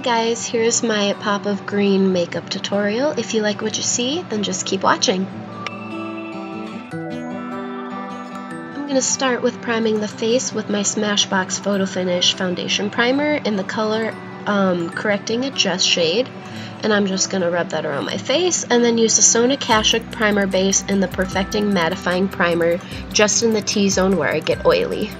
Hey guys, here's my pop of green makeup tutorial. If you like what you see, then just keep watching. I'm going to start with priming the face with my Smashbox Photo Finish Foundation Primer in the color Correcting Adjust shade. And I'm just going to rub that around my face and then use the Sona Kashuk Primer Base in the Perfecting Mattifying Primer just in the T-zone where I get oily.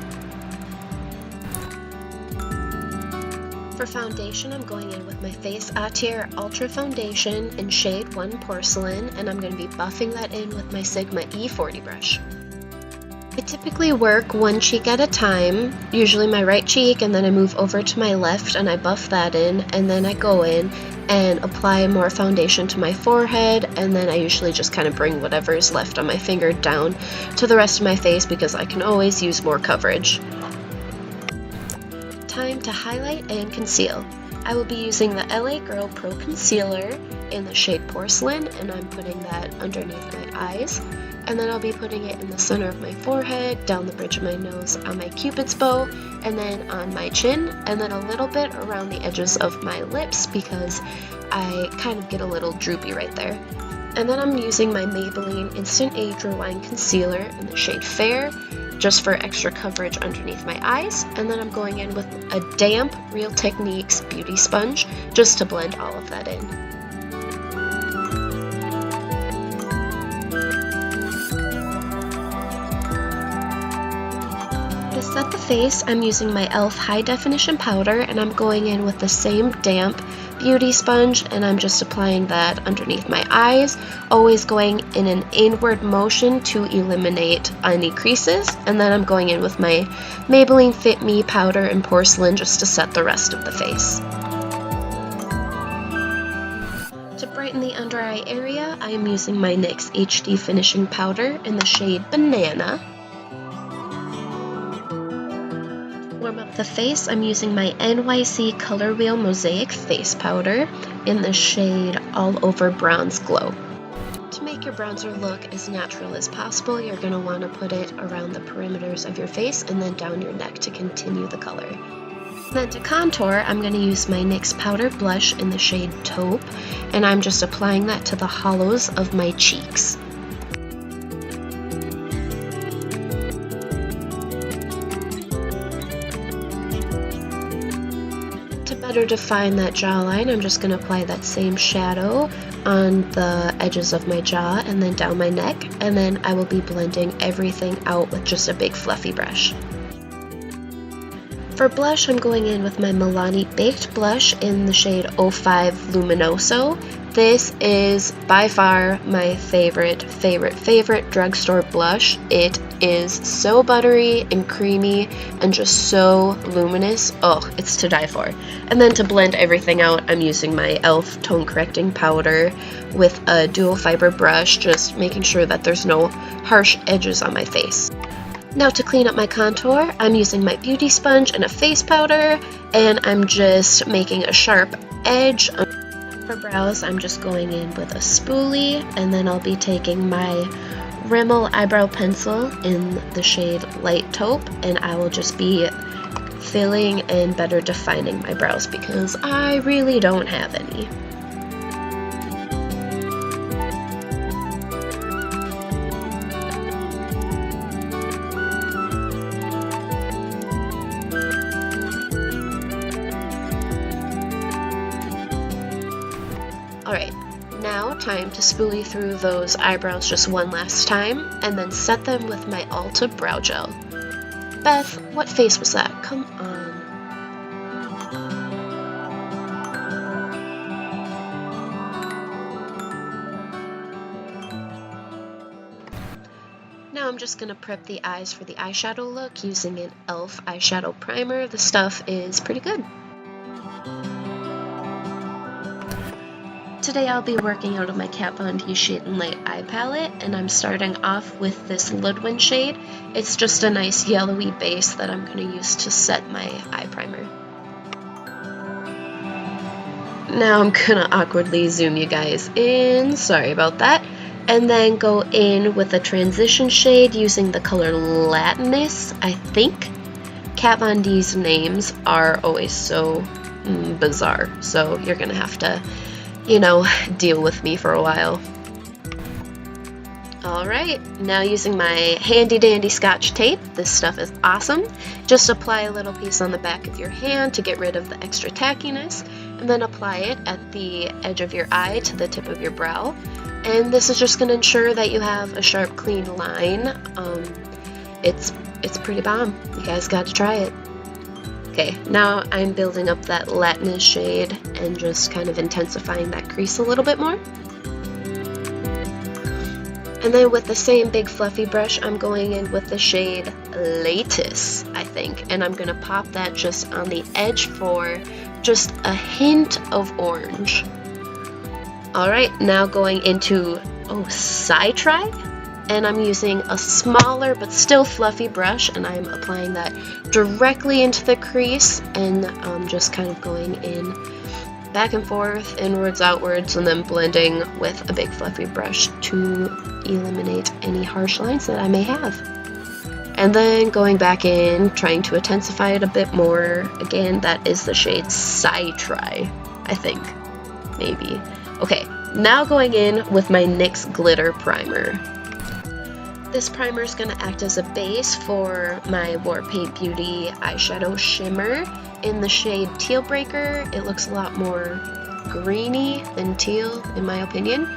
For foundation, I'm going in with my Face Atier Ultra Foundation in shade 1 Porcelain, and I'm going to be buffing that in with my Sigma E40 brush. I typically work one cheek at a time, usually my right cheek, and then I move over to my left and I buff that in, and then I go in and apply more foundation to my forehead, and then I usually just kind of bring whatever is left on my finger down to the rest of my face because I can always use more coverage. Time to highlight and conceal. I will be using the LA Girl Pro Concealer in the shade Porcelain, and I'm putting that underneath my eyes, and then I'll be putting it in the center of my forehead, down the bridge of my nose, on my Cupid's bow, and then on my chin, and then a little bit around the edges of my lips because I kind of get a little droopy right there. And then I'm using my Maybelline Instant Age Rewind Concealer in the shade Fair, just for extra coverage underneath my eyes, and then I'm going in with a damp Real Techniques beauty sponge just to blend all of that in. To set the face, I'm using my E.L.F. High Definition Powder, and I'm going in with the same damp beauty sponge, and I'm just applying that underneath my eyes, always going in an inward motion to eliminate any creases, and then I'm going in with my Maybelline Fit Me powder in Porcelain just to set the rest of the face. To brighten the under eye area, I am using my NYX HD Finishing Powder in the shade Banana. Warm up the face, I'm using my N.Y.C. Color Wheel Mosaic Face Powder in the shade All Over Bronze Glow. To make your bronzer look as natural as possible, you're going to want to put it around the perimeters of your face and then down your neck to continue the color. Then to contour, I'm going to use my NYX Powder Blush in the shade Taupe, and I'm just applying that to the hollows of my cheeks. To better define that jawline, I'm just going to apply that same shadow on the edges of my jaw and then down my neck, and then I will be blending everything out with just a big fluffy brush. For blush, I'm going in with my Milani Baked Blush in the shade 05 Luminoso. This is by far my favorite drugstore blush. It is so buttery and creamy and just so luminous. Oh, it's to die for. And then to blend everything out, I'm using my E.L.F. Tone Correcting Powder with a dual fiber brush, just making sure that there's no harsh edges on my face. Now to clean up my contour, I'm using my beauty sponge and a face powder, and I'm just making a sharp edge. For brows, I'm just going in with a spoolie, and then I'll be taking my Rimmel eyebrow pencil in the shade Light Taupe, and I will just be filling and better defining my brows because I really don't have any. Alright, now time to spoolie through those eyebrows just one last time, and then set them with my Ulta Brow Gel. Beth, what face was that? Come on. Now I'm just going to prep the eyes for the eyeshadow look using an E.L.F. eyeshadow primer. The stuff is pretty good. Today I'll be working out of my Kat Von D Shade and Light eye palette, and I'm starting off with this Ludwin shade. It's just a nice yellowy base that I'm going to use to set my eye primer. Now I'm going to awkwardly zoom you guys in, sorry about that, and then go in with a transition shade using the color Latinus, I think. Kat Von D's names are always so bizarre. So you're gonna have to, you know, deal with me for a while. Alright, now using my handy dandy Scotch tape, this stuff is awesome. Just apply a little piece on the back of your hand to get rid of the extra tackiness, and then apply it at the edge of your eye to the tip of your brow. And this is just going to ensure that you have a sharp, clean line. It's pretty bomb. You guys got to try it. Okay, now I'm building up that Latinous shade and just kind of intensifying that crease a little bit more. And then with the same big fluffy brush, I'm going in with the shade Lattice, I think. And I'm going to pop that just on the edge for just a hint of orange. Alright, now going into, Citri. And I'm using a smaller but still fluffy brush, and I'm applying that directly into the crease, and just kind of going in back and forth, inwards, outwards, and then blending with a big fluffy brush to eliminate any harsh lines that I may have. And then going back in, trying to intensify it a bit more. Again, that is the shade Citri, I think. Maybe. Okay, now going in with my NYX Glitter Primer. This primer is going to act as a base for my Warpaint Beauty eyeshadow shimmer in the shade Teal Breaker. It looks a lot more greeny than teal, in my opinion.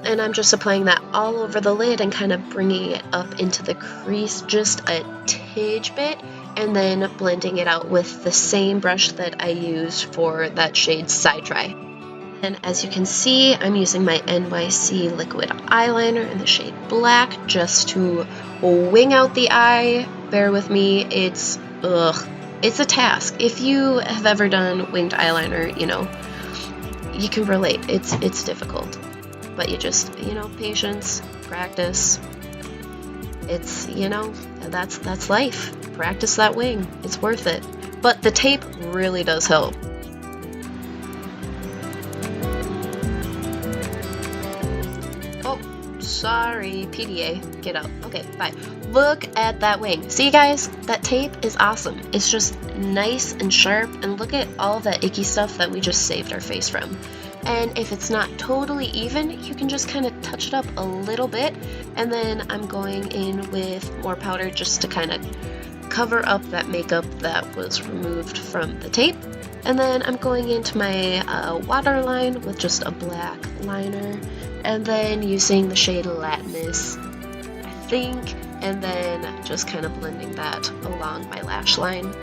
And I'm just applying that all over the lid and kind of bringing it up into the crease just a tidge bit, and then blending it out with the same brush that I used for that shade Citri. And as you can see, I'm using my N.Y.C liquid eyeliner in the shade Black just to wing out the eye. Bear with me, it's a task. If you have ever done winged eyeliner, you know, you can relate. It's difficult. But you just, patience, practice. It's, that's life. Practice that wing. It's worth it. But the tape really does help. Sorry, PDA, get out. Okay, bye. Look at that wing. See, guys, that tape is awesome. It's just nice and sharp, and look at all that icky stuff that we just saved our face from. And if it's not totally even, you can just kind of touch it up a little bit, and then I'm going in with more powder just to kind of cover up that makeup that was removed from the tape. And then I'm going into my waterline with just a black liner, and then using the shade Latinous, I think, and then just kind of blending that along my lash line.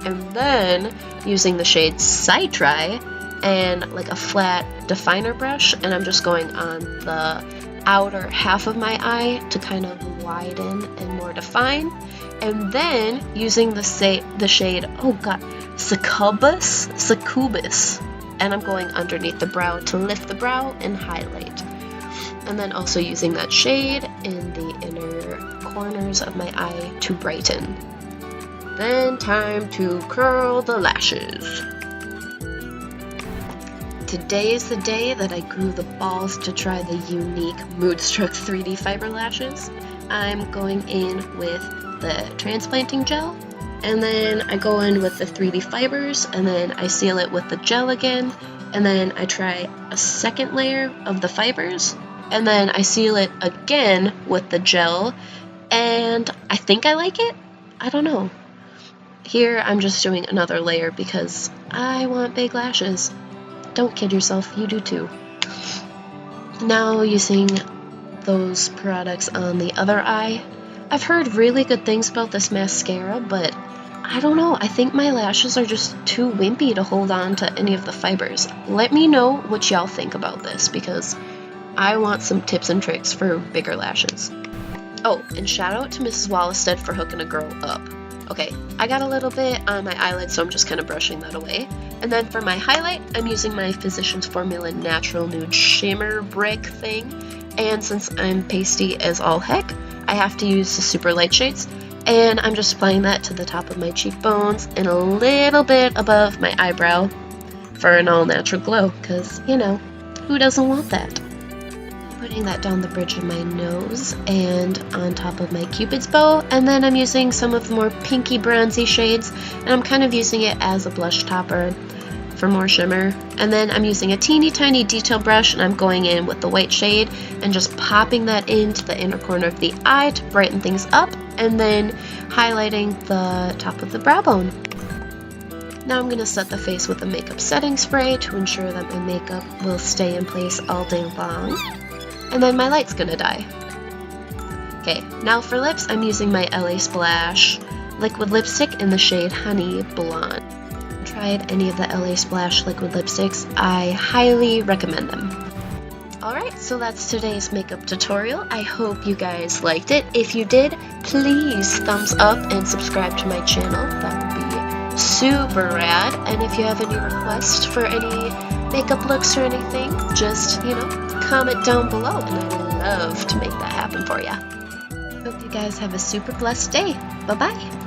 And then using the shade Citri and like a flat definer brush, and I'm just going on the outer half of my eye to kind of widen and more define. And then using the shade, Succubus, and I'm going underneath the brow to lift the brow and highlight. And then also using that shade in the inner corners of my eye to brighten. Then time to curl the lashes. Today is the day that I grew the balls to try the unique Moodstruck 3D fiber lashes. I'm going in with the transplanting gel, and then I go in with the 3D fibers, and then I seal it with the gel again, and then I try a second layer of the fibers, and then I seal it again with the gel, and I think I like it. I don't know. Here I'm just doing another layer because I want big lashes. Don't kid yourself, you do too. Now using those products on the other eye. I've heard really good things about this mascara, but I don't know, I think my lashes are just too wimpy to hold on to any of the fibers. Let me know what y'all think about this, because I want some tips and tricks for bigger lashes. Oh, and shout out to Mrs. Wallestead for hooking a girl up. Okay, I got a little bit on my eyelid, so I'm just kind of brushing that away. And then for my highlight, I'm using my Physicians Formula Natural Nude Shimmer Brick thing. And since I'm pasty as all heck, I have to use the super light shades. And I'm just applying that to the top of my cheekbones and a little bit above my eyebrow for an all-natural glow, because, who doesn't want that? Putting that down the bridge of my nose and on top of my Cupid's bow, and then I'm using some of the more pinky bronzy shades, and I'm kind of using it as a blush topper. for more shimmer. And then I'm using a teeny tiny detail brush, and I'm going in with the white shade and just popping that into the inner corner of the eye to brighten things up, and then highlighting the top of the brow bone. Now I'm going to set the face with a makeup setting spray to ensure that my makeup will stay in place all day long. And then my light's going to die. Okay, now for lips, I'm using my LA Splash liquid lipstick in the shade Honey Blonde. Tried any of the LA Splash liquid lipsticks, I highly recommend them. Alright, so that's today's makeup tutorial. I hope you guys liked it. If you did, please thumbs up and subscribe to my channel. That would be super rad. And if you have any requests for any makeup looks or anything, just, comment down below, and I'd love to make that happen for you. Hope you guys have a super blessed day. Bye-bye.